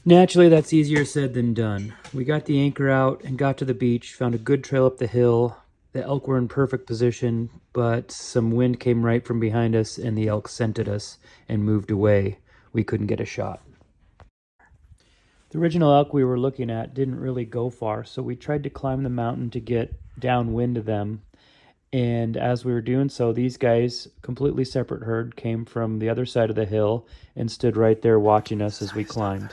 Naturally, that's easier said than done. We got the anchor out and got to the beach, found a good trail up the hill. The elk were in perfect position, but some wind came right from behind us and the elk scented us and moved away. We couldn't get a shot. The original elk we were looking at didn't really go far, so we tried to climb the mountain to get downwind of them. And as we were doing so, these guys, completely separate herd, came from the other side of the hill and stood right there watching us as we climbed.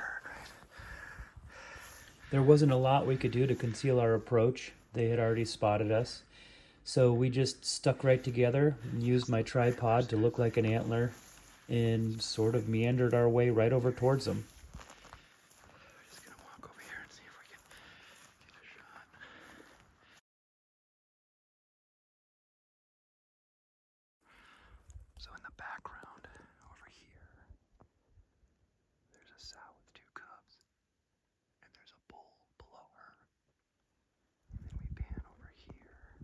There wasn't a lot we could do to conceal our approach. They had already spotted us. So we just stuck right together and used my tripod to look like an antler and sort of meandered our way right over towards them. We're just gonna walk over here and see if we can get a shot. So in the background, over here, there's a sow with two cubs, and there's a bull below her. And then we pan over here,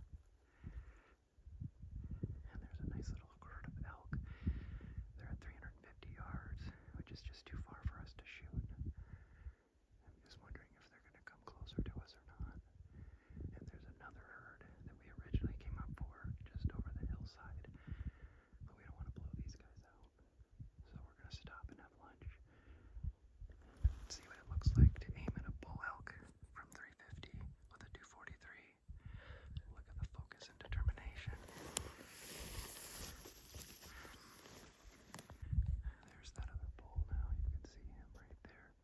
and there's a nice little herd of elk. They're at 350 yards, which is just too far for us to shoot. I'm just wondering if they're going to come closer to us or not. And there's another herd that we originally came up for just over the hillside, but we don't want to blow these guys out. So we're going to stop and have lunch. See what it looks like to aim at a bull elk from 350 with a 243. Look at the focus and determination. There's that other bull now. You can see him right there.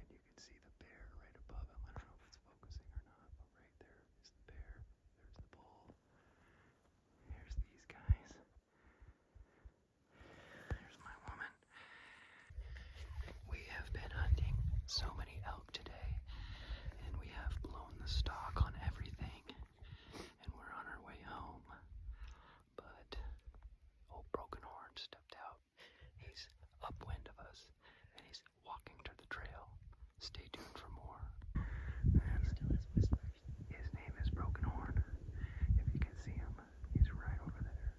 And you can see the bear right above him. I don't know if it's focusing or not, but right there is the bear. There's the bull. Here's these guys. There's my woman. We have been hunting so many elk today, and we have blown the stock on everything, and we're on our way home. But old Broken Horn stepped out. He's upwind of us, and he's walking to the trail. Stay tuned for more. And his name is Broken Horn. If you can see him, he's right over there.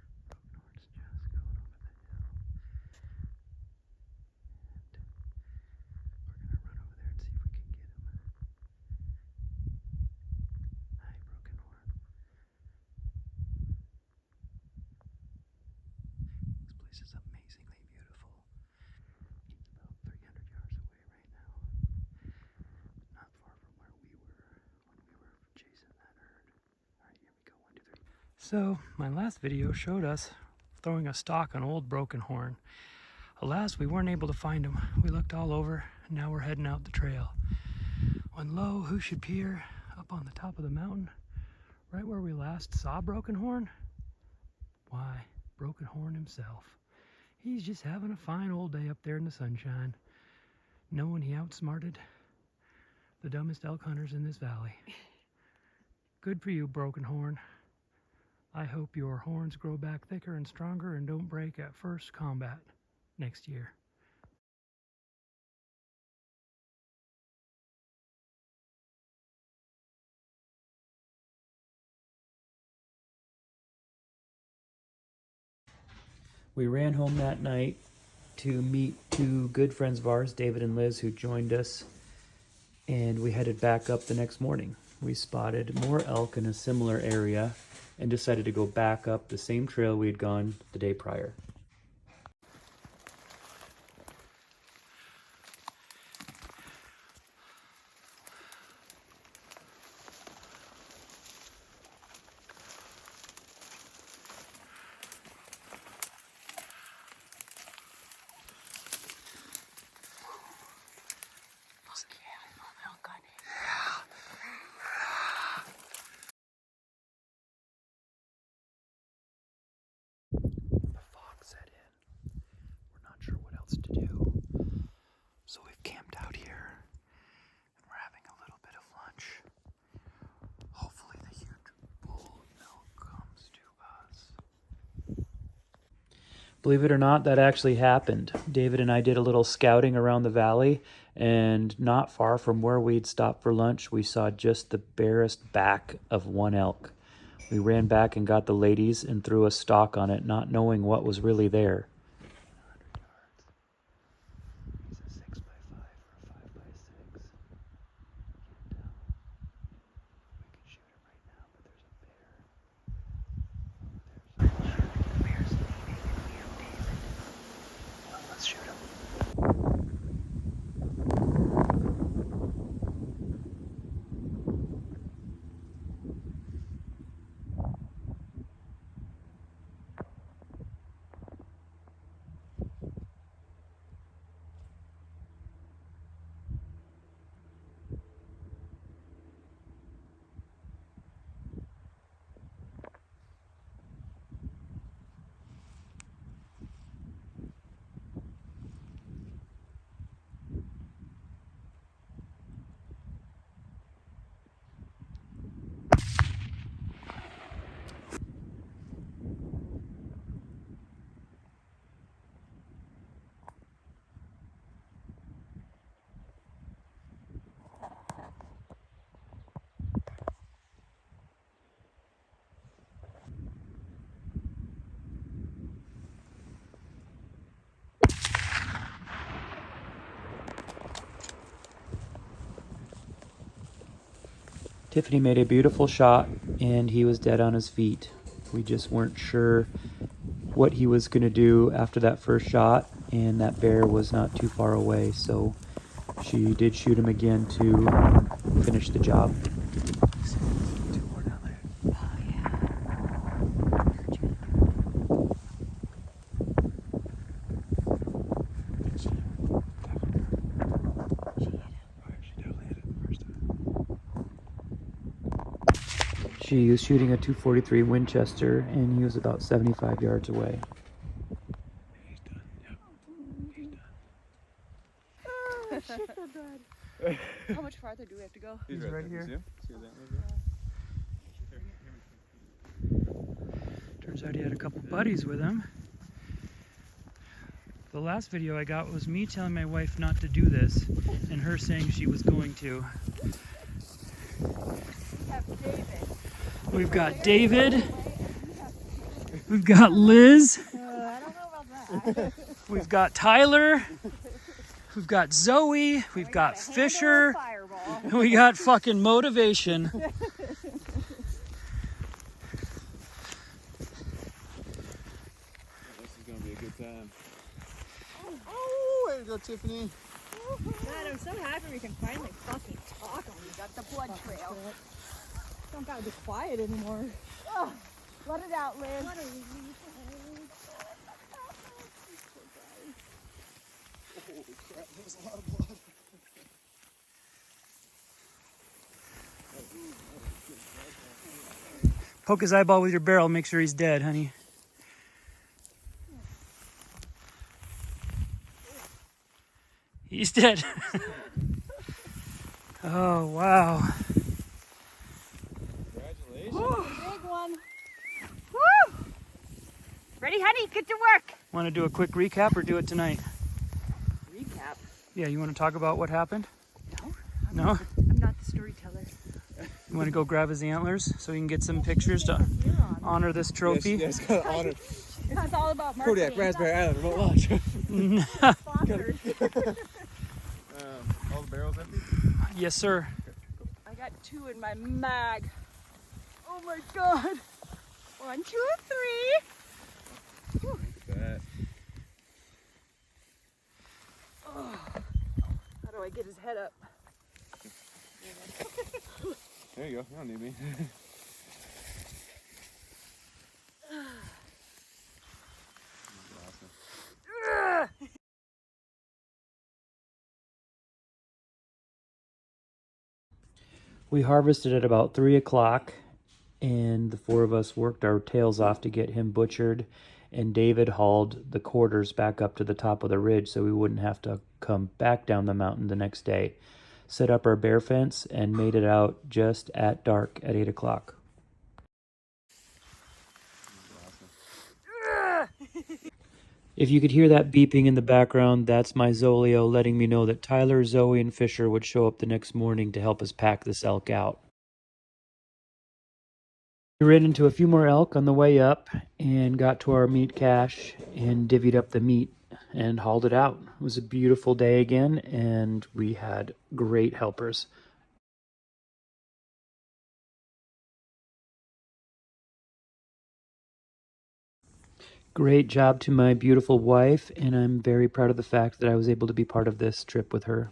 Broken Horn's just going over the hill. And we're gonna run over there and see if we can get him. Hi, Broken Horn. This place is amazingly beautiful. He's about 300 yards away right now. Not far from where we were when we were chasing that herd. Alright, here we go. 1, 2, 3. So, my last video showed us throwing a stock on old Broken Horn. Alas, we weren't able to find him. We looked all over, and now we're heading out the trail. When lo, who should appear up on the top of the mountain, right where we last saw Broken Horn? Why, Broken Horn himself. He's just having a fine old day up there in the sunshine, knowing he outsmarted the dumbest elk hunters in this valley. Good for you, Broken Horn. I hope your horns grow back thicker and stronger and don't break at first combat next year. We ran home that night to meet two good friends of ours, David and Liz, who joined us, and we headed back up the next morning. We spotted more elk in a similar area and decided to go back up the same trail we had gone the day prior. The fog set in. We're not sure what else to do. So we've camped out here and we're having a little bit of lunch. Hopefully the huge bull elk comes to us. Believe it or not, that actually happened. David and I did a little scouting around the valley, and not far from where we'd stopped for lunch, we saw just the barest back of one elk. We ran back and got the ladies and threw a stock on it, not knowing what was really there. Tiffany made a beautiful shot and he was dead on his feet. We just weren't sure what he was going to do after that first shot, and that bear was not too far away, so she did shoot him again to finish the job. Two more down there. Oh, yeah. Did she? She hit him. She definitely hit it the first time. She was shooting a 243 Winchester, and he was about 75 yards away. He's done. Yep. He's done. Oh, shit, so bad. How much farther do we have to go? He's right here. See him? See where that was? Turns out he had a couple buddies with him. The last video I got was me telling my wife not to do this, and her saying she was going to. We have David. We've got David. We've got Liz. I don't know about that. We've got Tyler. We've got Zoe. We've got Fisher. Fireball. And we got fucking motivation. This is gonna be a good time. Oh, way to go, Tiffany. God, I'm so happy we can finally fucking talk and we got the blood trail. Don't gotta be quiet anymore. Oh, let it out, Liz. Holy crap, there's a lot of blood. Poke his eyeball with your barrel. Make sure he's dead, honey. He's dead. Oh, wow. Congratulations. Big one. Woo! Ready, honey? Get to work. Want to do a quick recap or do it tonight? Recap. Yeah, you want to talk about what happened? No. No? I'm not the storyteller. You want to go grab his antlers so we can get some pictures to honor this trophy? Yes, got honor. It's all about marketing. Kodiak Raspberry Island remote launch. Sponsored. All the barrels empty? Yes, sir. I got 2 in my mag. Oh my god. 1, 2, 3. Look at that. Oh. How do I get his head up? There you go. You don't need me. We harvested at about 3 o'clock, and the 4 of us worked our tails off to get him butchered, and David hauled the quarters back up to the top of the ridge so we wouldn't have to come back down the mountain the next day. Set up our bear fence and made it out just at dark at 8 o'clock. If you could hear that beeping in the background, that's my Zolio letting me know that Tyler, Zoe, and Fisher would show up the next morning to help us pack this elk out. We ran into a few more elk on the way up and got to our meat cache and divvied up the meat and hauled it out. It was a beautiful day again, and we had great helpers. Great job to my beautiful wife, and I'm very proud of the fact that I was able to be part of this trip with her.